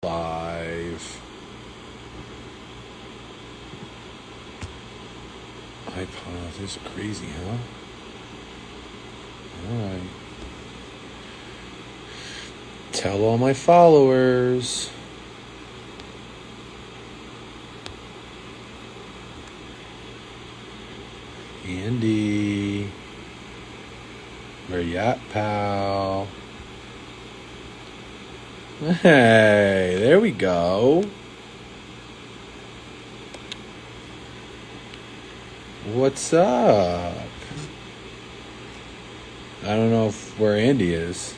live. iPod, this is crazy, huh? Alright. Tell all my followers. Andy. Where you at, pal? Hey, there we go. What's up? I don't know where Andy is.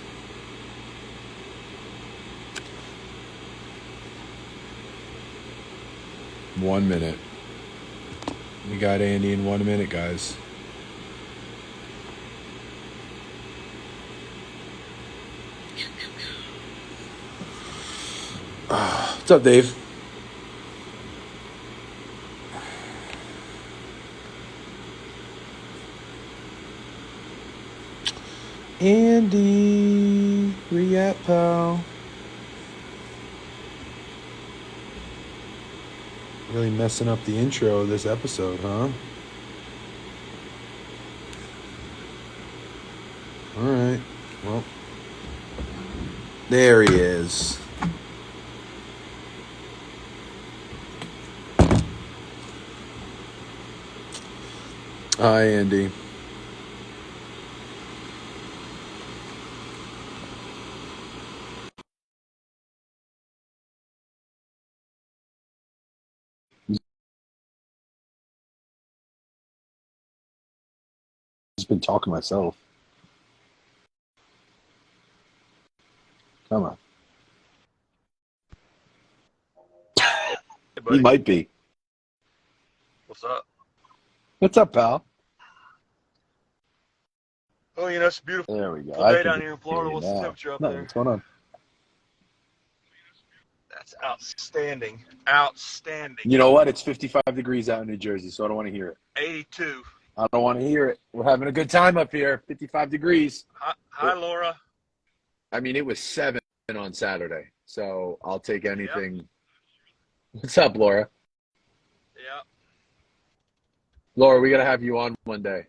One minute. We got Andy in 1 minute, guys. What's up, Dave? Andy, where you at, pal? Really messing up the intro of this episode, huh? Alright, well, there he is. Hi, Andy. Just been talking to myself. Come on. Hey, He might be. what's up? What's up, pal? Oh, you know, it's a beautiful There we go. day down here in Florida. What's the temperature up there? What's going on? That's outstanding. Outstanding. You know what? It's 55 degrees out in New Jersey, so I don't want to hear it. 82. I don't want to hear it. We're having a good time up here. 55 degrees. Hi, Laura. I mean, it was 7 on Saturday, so I'll take anything. Yep. What's up, Laura? Yeah. Laura, we got to have you on one day.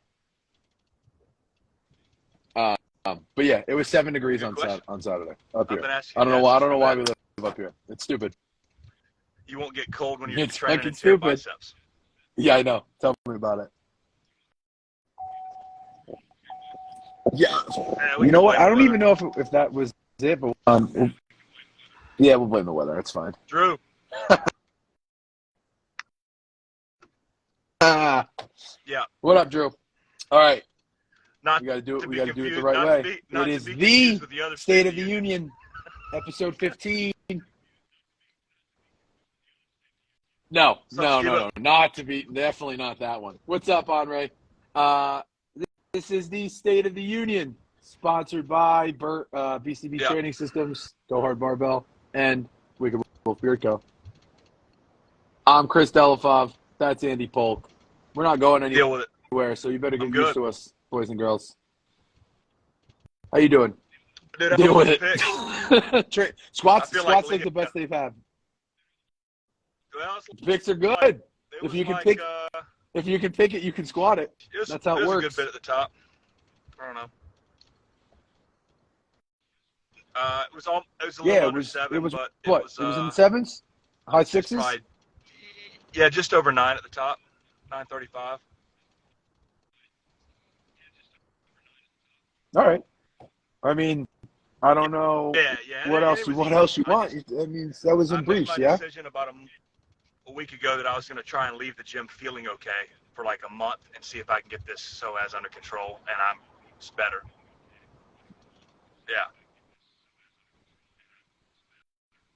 But yeah, it was 7 degrees on Saturday up here. I don't know why we live up here. It's stupid. You won't get cold when you're It's training fucking into your stupid. biceps. Yeah, I know. Tell me about it. Yeah. You know what? I don't even know if that was it, but yeah, we'll blame the weather. It's fine. Drew. Yeah. What up, Drew? All right. We got to do it. We got to do it the right way. It is the State of the Union, episode 15. No, not to be. Definitely not that one. What's up, Andre? This is the State of the Union, sponsored by BCB Training Systems, Go Hard Barbell, and Wicked Wolf Beard Co. I'm Chris Della. That's Andy Polk. We're not going anywhere, so you better get used to us, boys and girls. How you doing? Dude, deal with it. Squats like the best they've had. Well, picks are good. If you can pick it, you can squat it. That's how it works. A good bit at the top. I don't know. It was a little under 7, but it was in the sevens, high sixes. Yeah, just over 9 at the top, 9:35. All right. I mean, I don't know. Yeah. What else you want? I mean, that was in brief, yeah. I made my decision about a week ago that I was going to try and leave the gym feeling okay for like a month and see if I can get this psoas under control, and it's better. Yeah.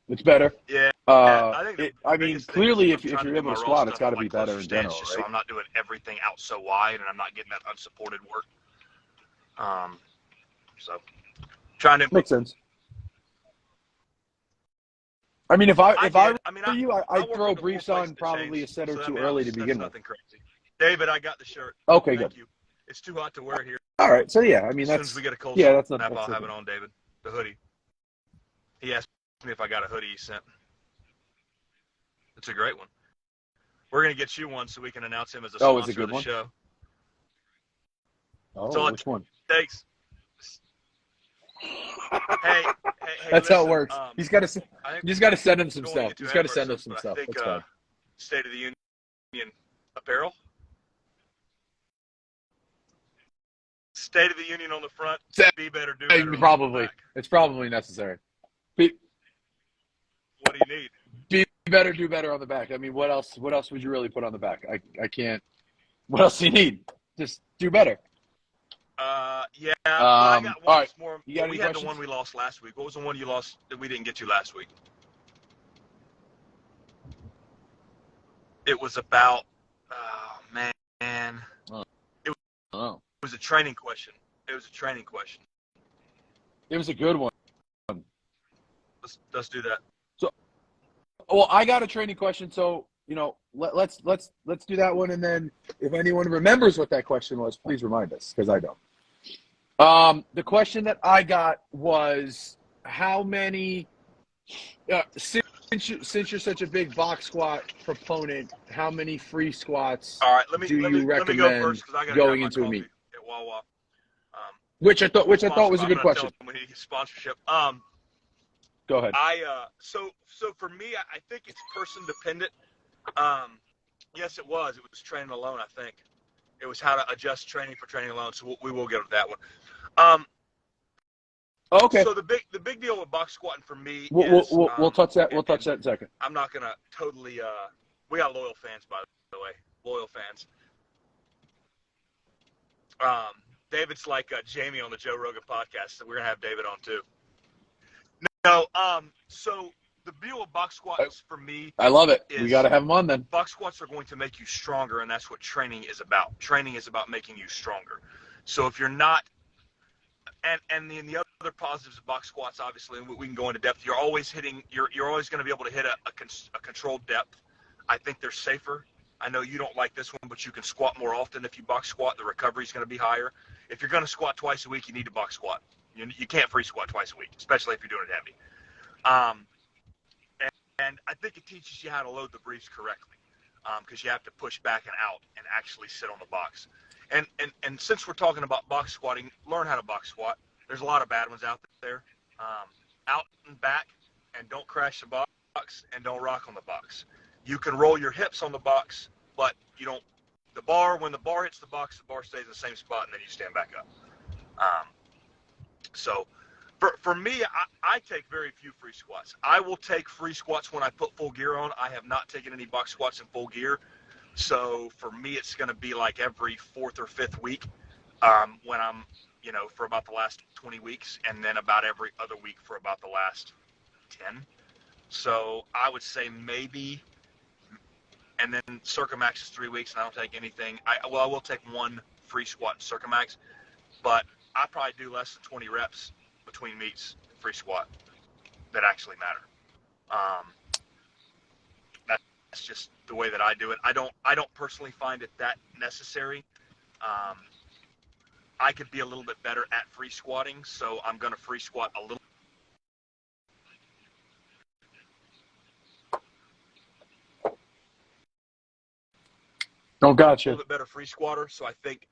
It's better. Yeah. I mean, clearly, if you're able to squat, it's got to be better in general, right? So I'm not doing everything out so wide, and I'm not getting that unsupported work. So trying to makes sense. I mean, if I were you, I'd throw briefs on probably a set or two early to begin with. Crazy. David, I got the shirt. Okay, Thank you. It's too hot to wear here. All right, so yeah, I mean, as soon as we get a cold that's snap, I'll have it on, David. The hoodie. He asked me if I got a hoodie you sent. It's a great one. We're going to get you one so we can announce him as a sponsor of the show. Oh, which one? Thanks. Hey, that's listen, how it works. You just got to send him some stuff. He's got to send us some stuff. I think, that's fine. State of the Union apparel. State of the Union on the front. Be better, do better. Probably. It's probably necessary. What do you need? Be better, do better on the back. I mean, what else would you really put on the back? I can't. What else do you need? Just do better. Yeah. I got one. All right. More. You got we any had questions? the one we lost last week. What was the one you lost that we didn't get to last week? It was about. Oh man. It was a training question. It was a good one. Let's do that. So, well, I got a training question. So, let's do that one, and then if anyone remembers what that question was, please remind us, because I don't. The question that I got was, how many since you're such a big box squat proponent, how many free squats do you recommend go first, I gotta going into a meet? At Wawa. Which I thought was a good question. We need sponsorship. Go ahead. So for me, I think it's person dependent. Yes, it was training alone. I think it was how to adjust training for training alone. So we will get to that one. Okay. So the big deal with box squatting for me we'll touch that. We'll touch that in a second. I'm not gonna totally. We got loyal fans, by the way. Loyal fans. David's like Jamie on the Joe Rogan podcast, so we're gonna have David on too. No. So the deal with box squats for me. I love it. We got to have him on then. Box squats are going to make you stronger, and that's what training is about. Training is about making you stronger. So if you're not, and the other positives of box squats, obviously, and we can go into depth. You're always hitting. You're always going to be able to hit a controlled depth. I think they're safer. I know you don't like this one, but you can squat more often if you box squat. The recovery is going to be higher. If you're going to squat twice a week, you need to box squat. You can't free squat twice a week, especially if you're doing it heavy. And I think it teaches you how to load the briefs correctly, because you have to push back and out and actually sit on the box. And since we're talking about box squatting, learn how to box squat. There's a lot of bad ones out there. Out and back, and don't crash the box, and don't rock on the box. You can roll your hips on the box, but you don't. When the bar hits the box, the bar stays in the same spot, and then you stand back up. So for me, I take very few free squats. I will take free squats when I put full gear on. I have not taken any box squats in full gear. So for me, it's going to be like every fourth or fifth week when I'm, for about the last 20 weeks, and then about every other week for about the last 10. So I would say maybe, and then Circumax is 3 weeks, and I don't take anything. I will take one free squat in Circumax, but I probably do less than 20 reps between meets free squat that actually matter. That's just the way that I do it. I don't personally find it that necessary. I could be a little bit better at free squatting, so I'm going to free squat a little. Oh, gotcha. A little bit better free squatter, so I think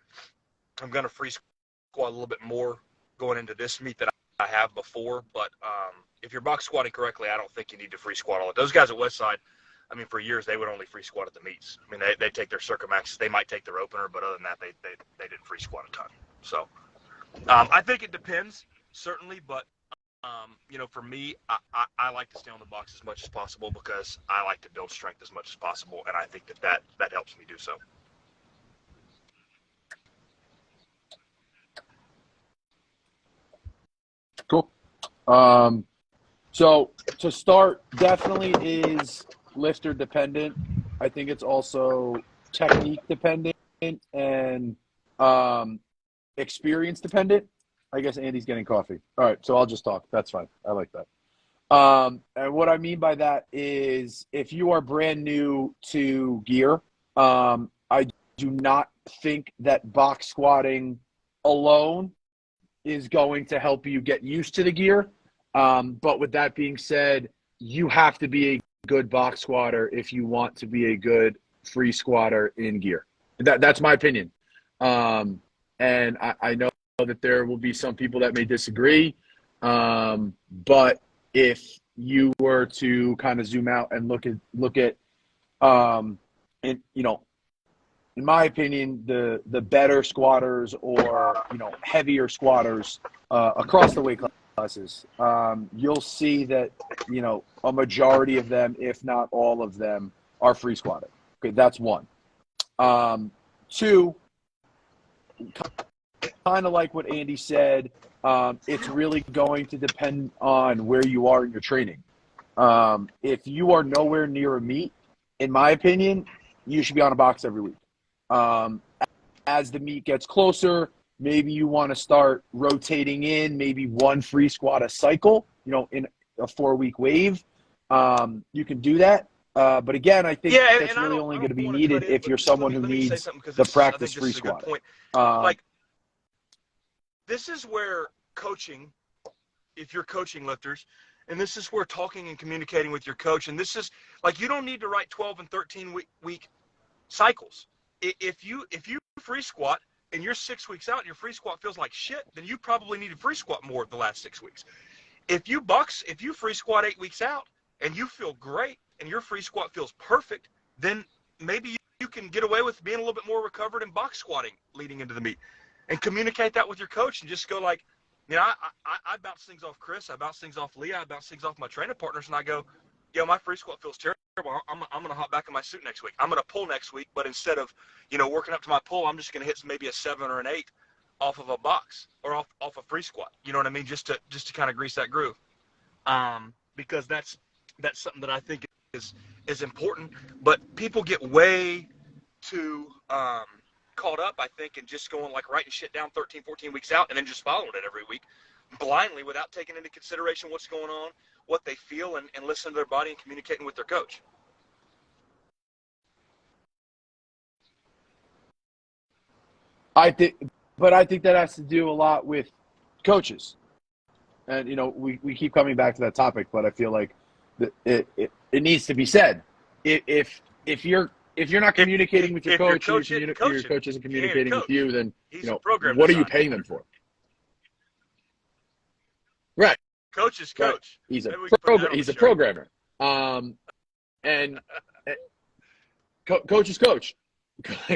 I'm going to free squat a little bit more going into this meet than I have before. But if you're box squatting correctly, I don't think you need to free squat all. Those guys at Westside, I mean, for years they would only free squat at the meets. I mean, they take their Circumax. They might take their opener, but other than that, they didn't free squat a ton. So I think it depends, certainly, but for me, I like to stay on the box as much as possible because I like to build strength as much as possible, and I think that helps me do so. Cool. So to start, definitely is lifter dependent. I think it's also technique dependent and experience dependent. I guess Andy's getting coffee. All right, so I'll just talk. That's fine. I like that. And what I mean by that is if you are brand new to gear, I do not think that box squatting alone is going to help you get used to the gear. But with that being said, you have to be a good box squatter if you want to be a good free squatter in gear. That's my opinion. And I know that there will be some people that may disagree. But if you were to kind of zoom out and look at, and in my opinion, the better squatters or heavier squatters across the weight classes, you'll see that a majority of them, if not all of them, are free squatting. Okay, that's one. Two, kind of like what Andy said, it's really going to depend on where you are in your training. If you are nowhere near a meet, in my opinion, you should be on a box every week. As the meet gets closer, maybe you want to start rotating in maybe one free squat a cycle, in a 4-week wave. You can do that. But again, I think that's really only going to be needed if you're someone who needs the practice free squat. This is where coaching, if you're coaching lifters, and this is where talking and communicating with your coach, and this is like, you don't need to write 12 and 13 week cycles. If you free squat and you're 6 weeks out and your free squat feels like shit, then you probably need to free squat more the last 6 weeks. If you free squat 8 weeks out and you feel great and your free squat feels perfect, then maybe you can get away with being a little bit more recovered in box squatting leading into the meet. And communicate that with your coach and just go like, I bounce things off Chris, I bounce things off Leah, I bounce things off my training partners, and I go, my free squat feels terrible. I'm going to hop back in my suit next week. I'm going to pull next week, but instead of, working up to my pull, I'm just going to hit maybe a 7 or an 8 off of a box or off a free squat. You know what I mean? Just to kind of grease that groove. Because that's something that I think is important, but people get way too caught up, I think, in just going like writing shit down 13, 14 weeks out and then just following it every week blindly without taking into consideration what's going on, what they feel, and listening to their body and communicating with their coach. I think that has to do a lot with coaches. And, we keep coming back to that topic, but I feel like it needs to be said. If you're not communicating with your coach, your coach isn't communicating with you, then what are you paying them for? Right. Coach is coach. He's a programmer. And coach is coach.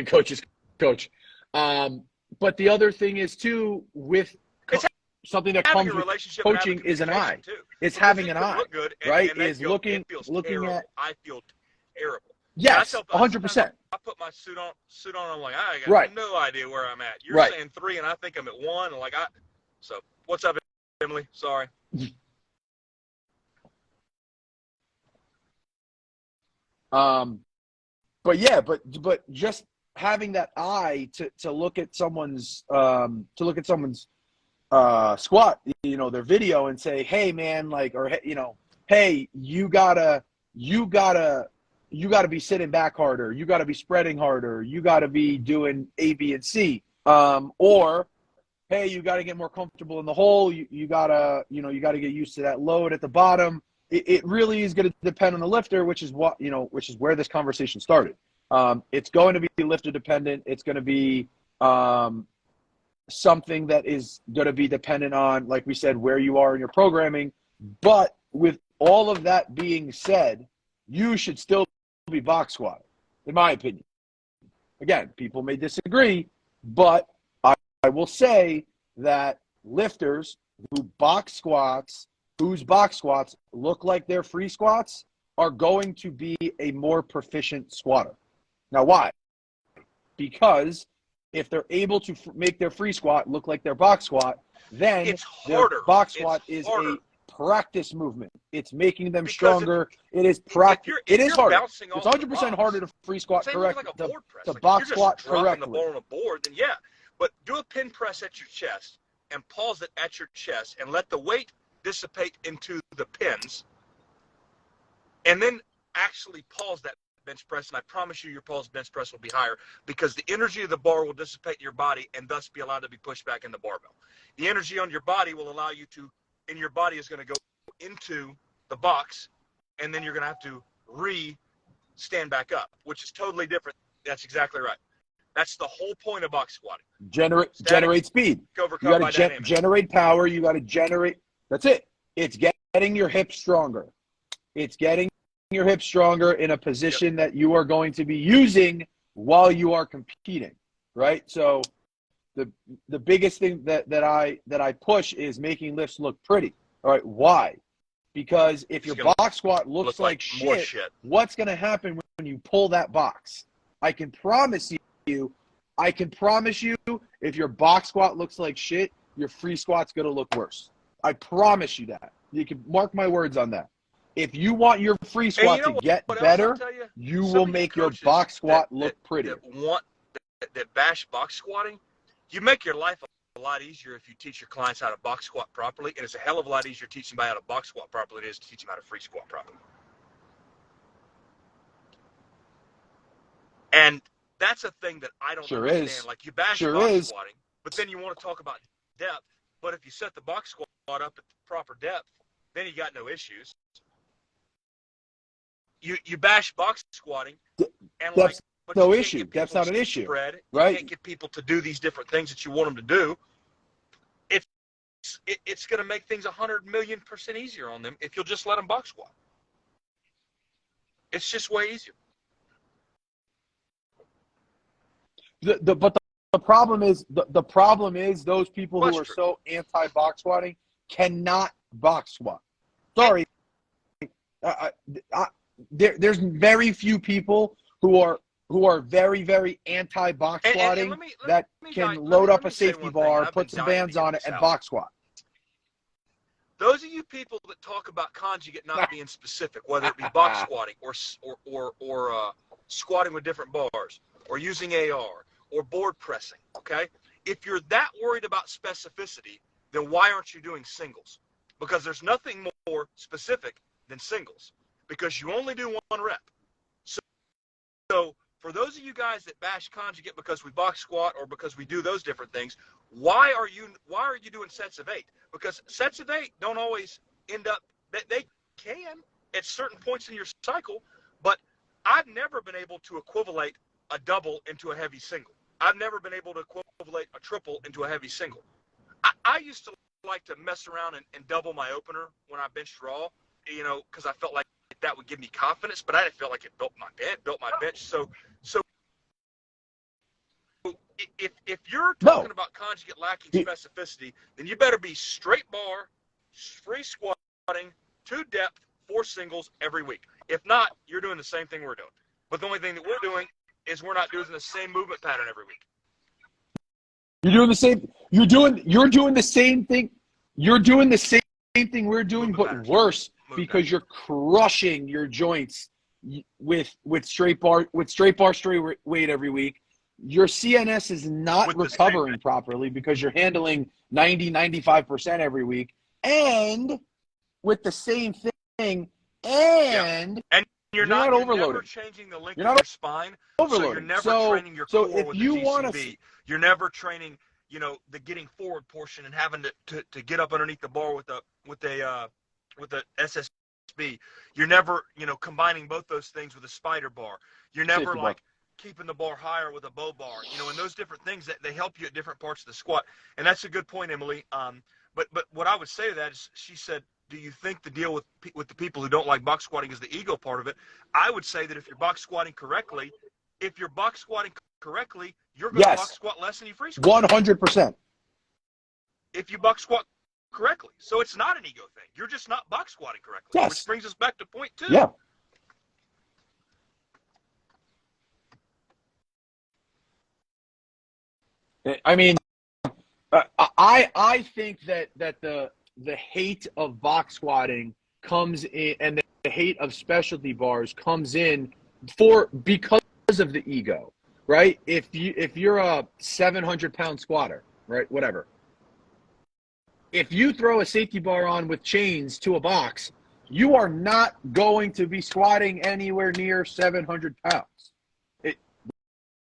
Coach is coach. But the other thing is too, with something that comes with coaching is an eye. It's having an eye, right? Is looking at. I feel terrible. Yes, 100%. I put my suit on. I'm like, I got no idea where I'm at. You're saying 3, and I think I'm at 1. And so what's up, Emily? Sorry. But just having that eye to look at someone's squat, their video, and say, hey man, hey, you gotta be sitting back harder, you gotta be spreading harder, you gotta be doing A, B, and C, or hey, you gotta get more comfortable in the hole, you gotta get used to that load at the bottom. It really is going to depend on the lifter, which is where this conversation started. It's going to be lifter dependent. It's going to be something that is going to be dependent on, like we said, where you are in your programming. But with all of that being said, you should still be box squatting, in my opinion. Again, people may disagree, but I will say that lifters whose box squats look like their free squats are going to be a more proficient squatter. Now, why? Because if they're able to make their free squat look like their box squat, then their box squat is a practice movement. It's making them stronger. It is practice. It is harder. It's 100% harder to free squat correctly. To box squat correctly. The ball on a board, then yeah. But do a pin press at your chest and pause it at your chest and let the weight dissipate into the pins, and then actually pause that bench press, and I promise you your pause bench press will be higher because the energy of the bar will dissipate in your body and thus be allowed to be pushed back in the barbell. The energy on your body will allow you to, and your body is going to go into the box, and then you're going to have to stand back up, which is totally different. That's exactly right. That's the whole point of box squatting. Generate speed. You got to generate power. You got to generate. That's it. It's getting your hips stronger. It's getting your hips stronger in a position that you are going to be using while you are competing, right? So the biggest thing that I push is making lifts look pretty. All right, why? Because if your box squat looks like shit, what's going to happen when you pull that box? I can promise you, if your box squat looks like shit, your free squat's going to look worse. I promise you that. You can mark my words on that. If you want your free squat to get better, you will make your box squat look pretty. That bash box squatting, you make your life a lot easier if you teach your clients how to box squat properly, and it's a hell of a lot easier teaching somebody how to box squat properly than it is to teach them how to free squat properly. And that's a thing that I don't understand. Like, you bash box squatting, but then you want to talk about depth. But if you set the box squat up at the proper depth, then you got no issues. You bash box squatting, and that's no issue. That's not an issue, right? You can't get people to do these different things that you want them to do. It's going to make things 100,000,000% easier on them if you'll just let them box squat. It's just way easier. But the problem is those people who are so anti box squatting cannot box squat. Sorry, there's very few people who are very, very anti box squatting that can load up a safety bar, put some bands on it, and box squat. Those of you people that talk about conjugate not being specific, whether it be box squatting or squatting with different bars, or using AR, or board pressing, okay? If you're that worried about specificity, then why aren't you doing singles? Because there's nothing more specific than singles, because you only do one rep. So for those of you guys that bash conjugate because we box squat or because we do those different things, why are you doing sets of 8? Because sets of 8 don't always end up, they can at certain points in your cycle, but I've never been able to equivalate a double into a heavy single. I've never been able to equivalate a triple into a heavy single. I used to like to mess around and double my opener when I benched raw, because I felt like that would give me confidence, but I didn't feel like it built my bench. So if you're talking about conjugate lacking specificity, then you better be straight bar, free squatting, 2 depth, 4 singles every week. If not, you're doing the same thing we're doing. But the only thing that we're doing is we're not doing the same movement pattern every week. You're doing the same thing. You're doing the same thing we're doing, but worse, because you're crushing your joints with straight bar straight weight every week. Your CNS is not recovering properly because you're handling 90-95% every week, and with the same thing, and you're not overloading. You're never changing the length of your spine, so you're never training your core with the GCB. You're never training, the getting forward portion and having to get up underneath the bar with the SSB. You're never, combining both those things with a spider bar. You're never keeping the bar higher with a bow bar, and those different things that they help you at different parts of the squat. And that's a good point, Emily. But what I would say to that is, she said, do you think the deal with the people who don't like box squatting is the ego part of it? I would say that if you're box squatting correctly, you're going to box squat less than you free squat. 100%. If you box squat correctly. So it's not an ego thing. You're just not box squatting correctly. Yes. Which brings us back to point 2. Yeah. I mean, I think that the hate of box squatting comes in, and the hate of specialty bars comes in because of the ego, right? If you're a 700-pound squatter, right, whatever, if you throw a safety bar on with chains to a box, you are not going to be squatting anywhere near 700 pounds.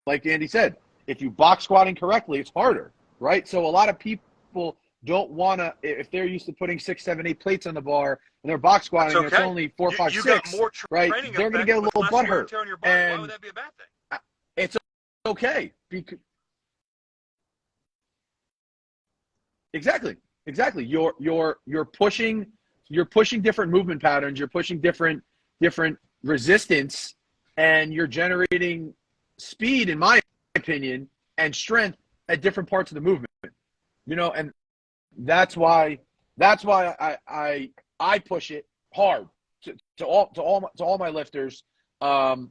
Like Andy said, if you box squatting correctly, it's harder, right? So a lot of people don't want to, if they're used to putting 6, 7, 8 plates on the bar and they're box squatting, okay. and it's only 4, 5, you 6, got more right? training They're going to effect get a with little less butt wear and hurt. tear on your body. Why would that be a bad thing? It's okay. Exactly. You're pushing different movement patterns. You're pushing different resistance, and you're generating speed, in my opinion, and strength at different parts of the movement. And that's why I push it hard to all my lifters. Mike's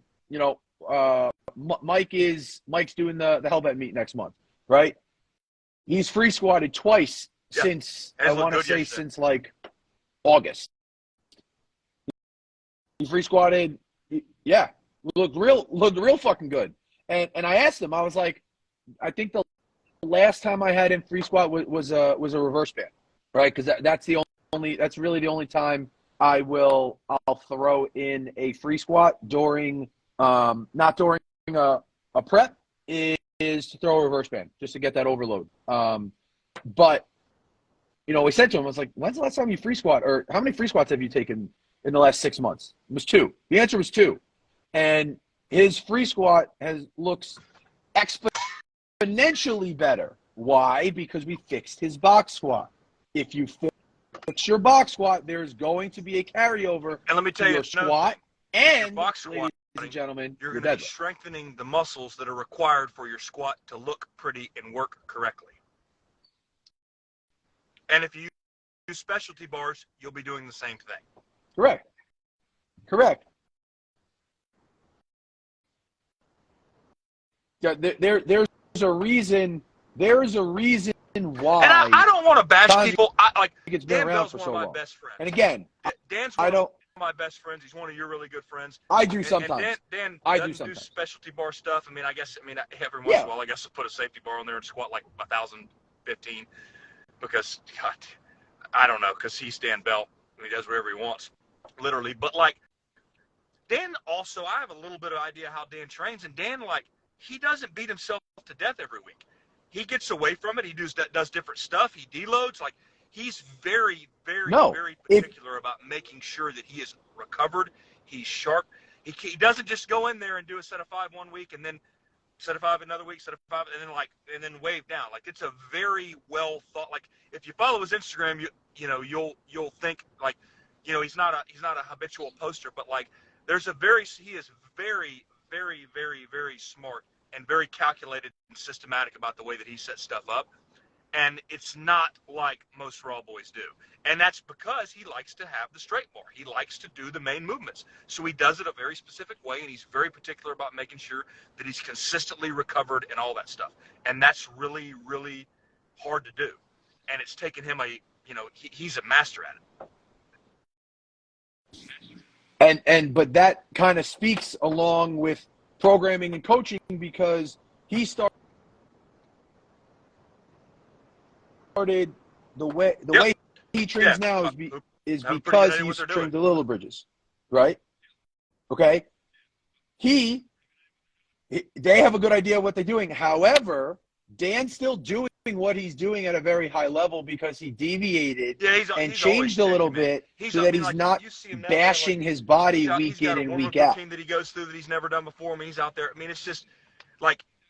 doing the Hellbent meet next month, right? He's free squatted twice since, I want to say, since like August. He free squatted, looked real fucking good. And I asked him, I was like, I think the last time I had him free squat was a reverse band, right? Because that's really the only time I'll throw in a free squat during not during a prep, is to throw a reverse band just to get that overload. But we said to him, I was like, when's the last time you free squat, or how many free squats have you taken in the last 6 months? It was 2. The answer was 2. And his free squat looks exponentially better. Why? Because we fixed his box squat. If you fix your box squat, there's going to be a carryover and let me tell to you your squat and box squat. Ladies and gentlemen, you're going to be strengthening the muscles that are required for your squat to look pretty and work correctly. And if you use specialty bars, you'll be doing the same thing. Correct. Yeah, there's a reason. There's a reason why. And I don't want to bash people. It's been Dan around Bell's for one so of my long. best friends. And again, Dan's one of my best friends. He's one of your really good friends. I do sometimes. And Dan doesn't do specialty bar stuff. I mean, every once in a while, I guess I'll put a safety bar on there and squat like 1,015 because, God, I don't know, because he's Dan Bell. He does whatever he wants, literally. But, Dan also, I have a little bit of idea how Dan trains, and Dan, he doesn't beat himself to death every week. He gets away from it. He does different stuff. He deloads. He's very, very, very particular about making sure that he is recovered. He's sharp. He doesn't just go in there and do a set of 5 1 week and then set of 5 another week, set of 5, and then wave down. It's a very well thought. If you follow his Instagram, you'll think he's not a habitual poster, but he is very, very, very, very smart and very calculated and systematic about the way that he sets stuff up. And it's not like most raw boys do. And that's because he likes to have the straight bar. He likes to do the main movements. So he does it a very specific way, and he's very particular about making sure that he's consistently recovered and all that stuff. And that's really, really hard to do. And it's taken him he's a master at it. But that kind of speaks along with programming and coaching, because he started the way he trains now is because he's trained the Little Bridges, right? Okay, they have a good idea of what they're doing. However, Dan's still doing what he's doing at a very high level because he deviated and changed a little bit so that he's not bashing his body week in and week out. That he goes through that he's never done before. He's out there. It's just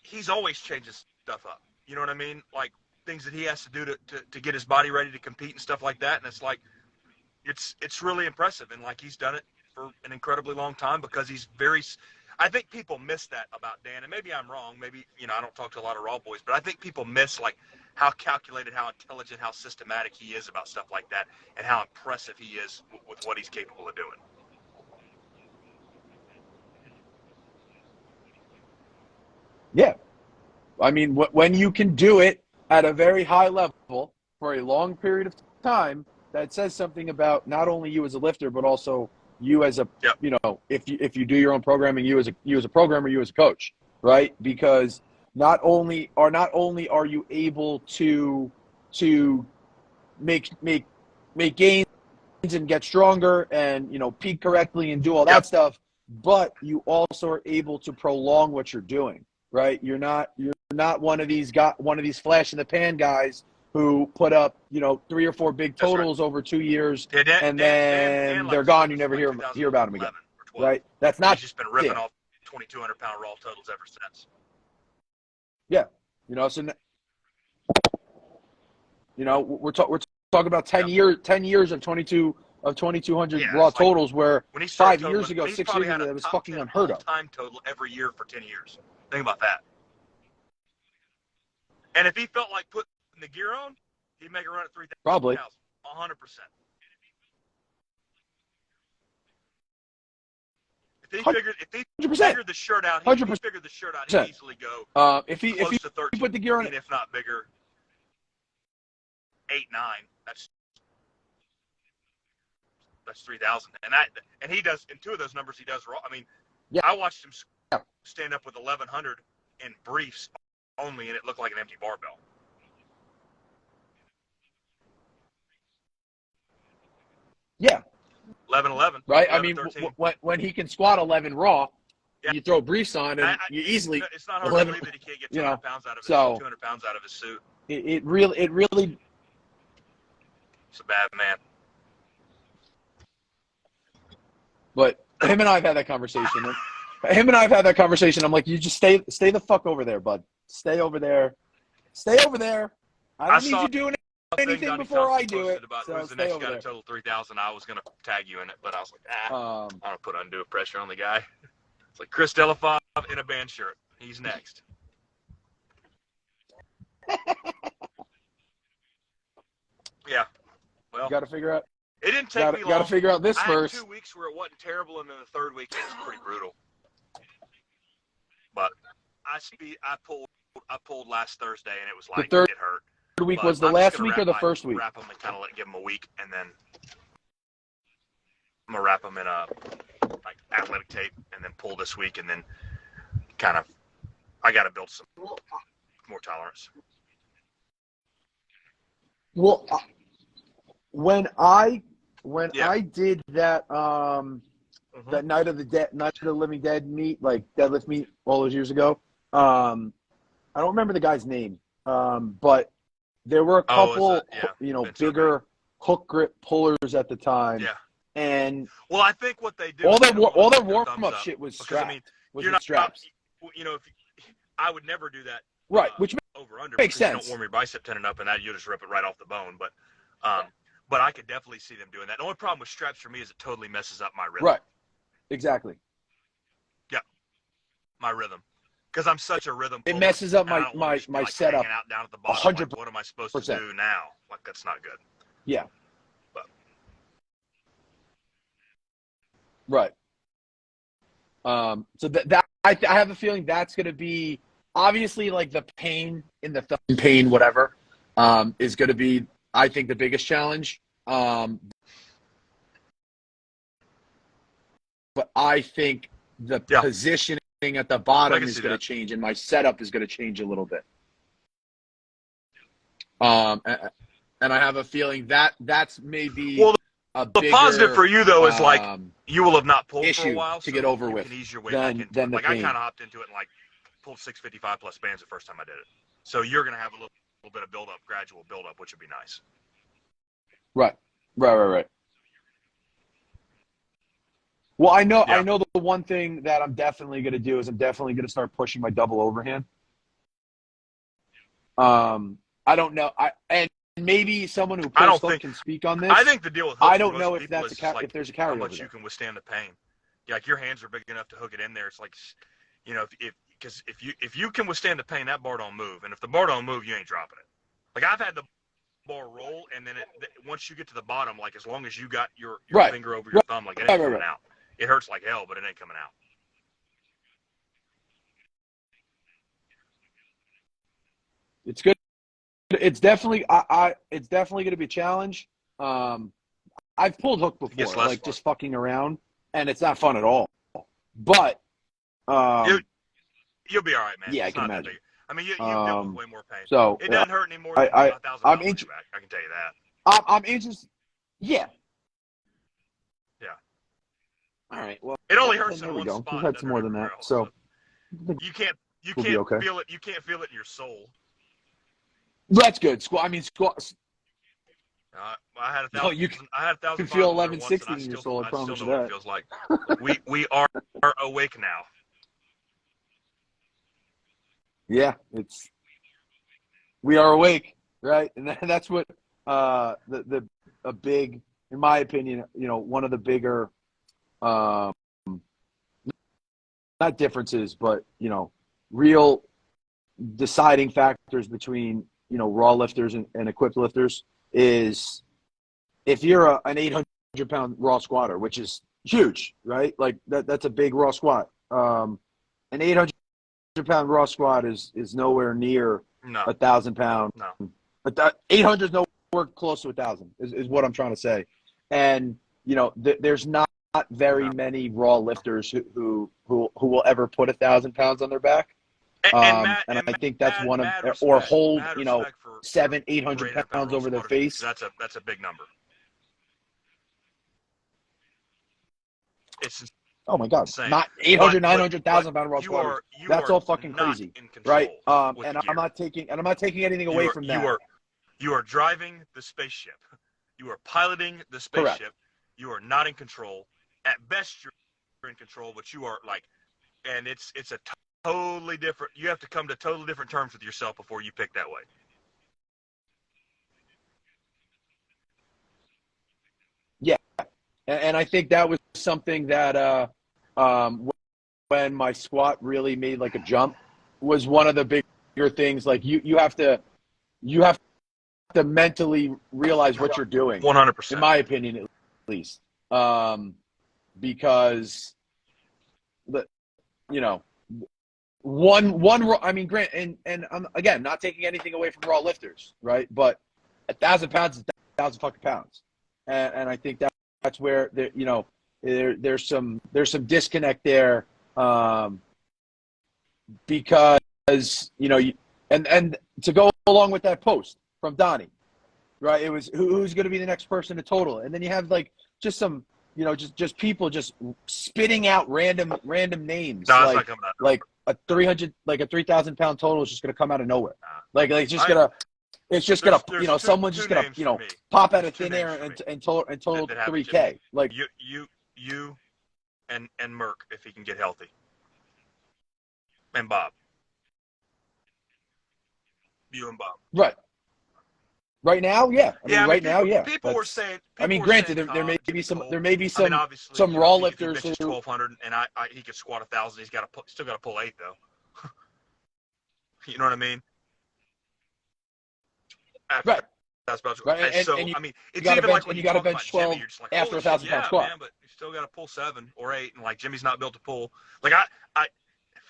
he's always changing stuff up. You know what I mean? Things that he has to do to get his body ready to compete and stuff like that. And it's really impressive. And he's done it for an incredibly long time because he's very. I think people miss that about Dan, and maybe I'm wrong. Maybe I don't talk to a lot of raw boys, but I think people miss how calculated, how intelligent, how systematic he is about stuff like that, and how impressive he is with what he's capable of doing. Yeah, when you can do it at a very high level for a long period of time, that says something about not only you as a lifter, but also you as a, if you do your own programming, you as a programmer, you as a coach, right? Because not only are you able to make gains and get stronger and peak correctly and do all that stuff, but you also are able to prolong what you're doing, right? You're not one of these flash in the pan guys who put up, 3 or 4 big That's right. totals over 2 years, Yeah, and Dan then like they're gone. You never hear about them again, 2011 or 12. right? That's And not he's just been ripping Dan. off 2,200-pound raw totals ever since. Yeah, so we're talking about 10 years of 2,200 raw It's like totals, where when he started 5 years ago, he's 6 probably years had ago, a that was top fucking 10 unheard of. all-time total every year for 10 years. Think about that. And if he felt like putting the gear on, he'd make a run at 3,000. Probably. 100%. If he figured the shirt out, he figured the shirt out, he'd easily go if he close to 13, put the gear on, if not bigger, 8, 9. That's 3,000. And he does, in 2 of those numbers he does raw. I mean, yeah. I watched him stand up with 1,100 in briefs only, and it looked like an empty barbell. Yeah. 11-11. Right? 11, I mean, when he can squat 11 raw, you throw briefs on, and you easily. It's not hard to believe that he can't get 200 pounds out of his 200 pounds out of his suit. It really. It's a bad man. But him and I have had that conversation. I'm like, you just stay the fuck over there, bud. Stay over there. I don't need you doing anything before I do it. About so who's the stay next over guy there. to total 3,000. I was going to tag you in it, but I was like, I don't put undue pressure on the guy. It's like Chris Della in a band shirt. He's next. Yeah. Well, you got to figure out. It didn't take me long. Got to figure out this I first. had 2 weeks where it wasn't terrible, and then the 3rd week it was pretty brutal. But I pulled last Thursday, and it was like it hurt. The week was the last week or the first week? Wrap them and kind of give them a week, and then I'm gonna wrap them in a athletic tape, and then pull this week, and then kind of I got to build some more tolerance. Well, when I did that that night of the living dead meet, like deadlift meet all those years ago, I don't remember the guy's name, but there were a couple, bigger hook grip pullers at the time. Yeah. And well, I think what they do all their warm up shit was strapped. I mean, you're not straps. I would never do that. Right, which over under makes sense. You don't warm your bicep tendon up, and that you just rip it right off the bone. But I could definitely see them doing that. The only problem with straps for me is it totally messes up my rhythm. Right. Exactly. Yeah. My rhythm. Because I'm such a rhythm puller. It messes up my setup. Out down at the bottom. Like, what am I supposed to do now? Like, that's not good. Yeah. But. Right. So that I have a feeling that's going to be obviously like the pain in the thumb, pain, whatever, is going to be, I think, the biggest challenge. But I think the positioning at the bottom is going to change, and my setup is going to change a little bit. And I have a feeling that's maybe a bigger, the positive for you though is like you will have not pulled for a while to get over with. Can ease your way back into it. Like I kind of hopped into it and pulled 655 plus bands the first time I did it. So you're going to have a little bit of gradual build up, which would be nice. Right. Well, I know the one thing that I'm definitely going to do is I'm definitely going to start pushing my double overhand. I don't know. And maybe someone who can speak on this. I think the deal with I don't know if that's if there's a carryover. How much you can withstand the pain. Yeah, like your hands are big enough to hook it in there. It's like, if you can withstand the pain, that bar don't move. And if the bar don't move, you ain't dropping it. Like I've had the bar roll, and then once you get to the bottom, like as long as you got your finger over your thumb, like it ain't coming out. It hurts like hell, but it ain't coming out. It's good. It's definitely it's definitely going to be a challenge. I've pulled hook before, like just fucking around, and it's not fun at all. But you'll be all right, man. Yeah, I can imagine. I mean, you deal with way more pain. So it doesn't hurt any more than $1,000 I can tell you that. I'm interested. Yeah. Yeah. All right. Well, it only hurts in one spot. We've had some more than that, so you can't feel it. You can't feel it in your soul. That's good. Squat. I mean, squat. I had a Oh, thousand. you I had a thousand can feel five 11, once, and 16 in your soul. I I still promise know you what it that. feels like. We are awake now. Yeah, we are awake, right? And that's what a big, in my opinion, one of the bigger, not differences, but real deciding factors between raw lifters and equipped lifters is if you're an 800-pound raw squatter, which is huge, right? Like that's a big raw squat. An 800-pound raw squat is nowhere near No. 1,000-pound. No. But 800 is nowhere close to 1,000. Is what I'm trying to say. And there's not very many raw lifters who will ever put 1,000 pounds on their back. And I think that's one of, or hold, 700, 800 pounds over their face. That's a big number. It's oh my God, insane. not 800, 900,000 pound raw squatters. That's all fucking crazy, right? And I'm not taking anything away from that. You are driving the spaceship. You are piloting the spaceship. Correct. You are not in control. At best, you're in control, but you are and it's a totally different. You have to come to totally different terms with yourself before you pick that way. Yeah, and I think that was something that when my squat really made like a jump was one of the bigger things. Like you have to mentally realize what you're doing. 100%. In my opinion, at least, because one. I mean, Grant, and I'm again not taking anything away from raw lifters, right? But 1,000 pounds is 1,000 fucking pounds, and I think that's where there's some disconnect there, because and to go along with that post from Donnie, right? It was who's going to be the next person to total, and then you have like just some just people just spitting out random names, like a 3,000 pound total is just going to come out of nowhere, it's just gonna someone's just gonna pop out of thin air and total 3K. Like you and Merck if he can get healthy, and Bob. You and Bob. Right. Right now, yeah. People were saying. Granted, there may be some raw lifters who 1,200, and he could squat 1,000. He's still got to pull 8 though. You know what I mean? Right. That's about right. And so and you, I mean, it's even like when you got to bench 12 Jimmy, like, after 1,000 pound squat. Man, but you still got to pull 7 or 8, and like Jimmy's not built to pull. Like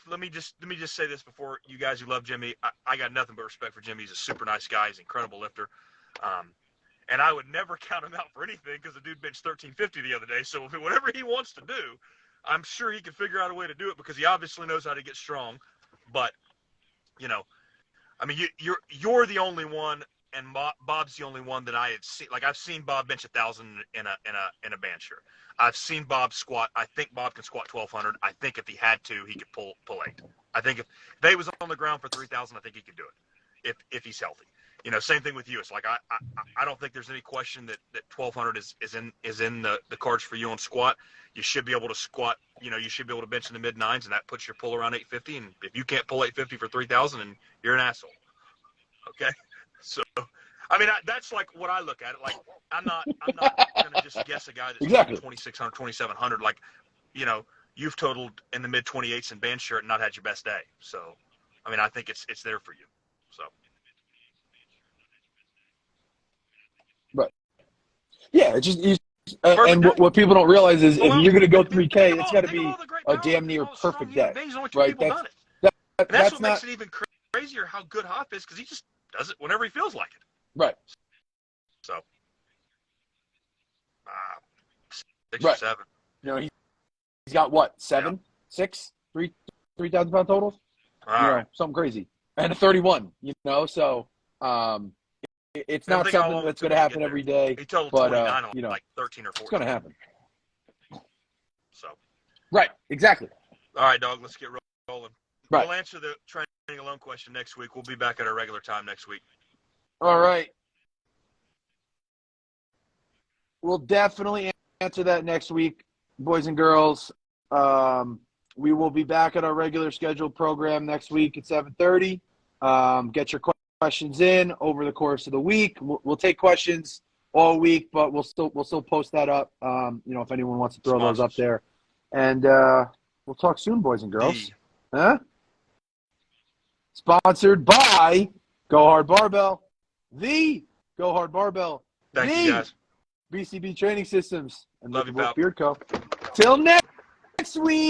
let me just say this before you guys who love Jimmy, I got nothing but respect for Jimmy. He's a super nice guy. He's an incredible lifter. And I would never count him out for anything because the dude benched 1350 the other day. So whatever he wants to do, I'm sure he can figure out a way to do it because he obviously knows how to get strong. But I mean, you're the only one, and Bob's the only one that I had seen. Like I've seen Bob bench 1,000 in a banter. I've seen Bob squat. I think Bob can squat 1,200. I think if he had to, he could pull 8. I think if they was on the ground for 3,000, I think he could do it if he's healthy. Same thing with you. It's like I don't think there's any question that 1,200 is in the cards for you on squat. You should be able to squat. You should be able to bench in the mid 9s, and that puts your pull around 850. And if you can't pull 850 for 3,000, then you're an asshole. Okay, so I mean that's like what I look at it. Like I'm not gonna just guess a guy that's exactly 2,600, 2,700. Like you've totaled in the mid 28s in band shirt and not had your best day. So I mean I think it's there for you. So. Right. Yeah, it's just and what people don't realize is if you're going to go 3K, it's got to be a damn near perfect day, right? That's what makes it even crazier how good Hop is because he just does it whenever he feels like it. Right. So, 6 right. or 7. He's got what 7, 6, 3,000 pound totals. Something crazy, and a 31. So it's not something that's going to happen every day. He totaled but 29 on like 13 or 14. It's going to happen. So. Right. Exactly. All right, dog. Let's get rolling. Right. We'll answer the training alone question next week. We'll be back at our regular time next week. All right. We'll definitely answer that next week, boys and girls. We will be back at our regular scheduled program next week at 7:30. Get your questions in over the course of the week. We'll take questions all week, but we'll still post that up. If anyone wants to throw those up there, and we'll talk soon, boys and girls. Huh? Sponsored by Go Hard Barbell, the Go Hard Barbell, Thank you, guys. BCB Training Systems, and Love you, Wolf pal. Beard Co. Till next week.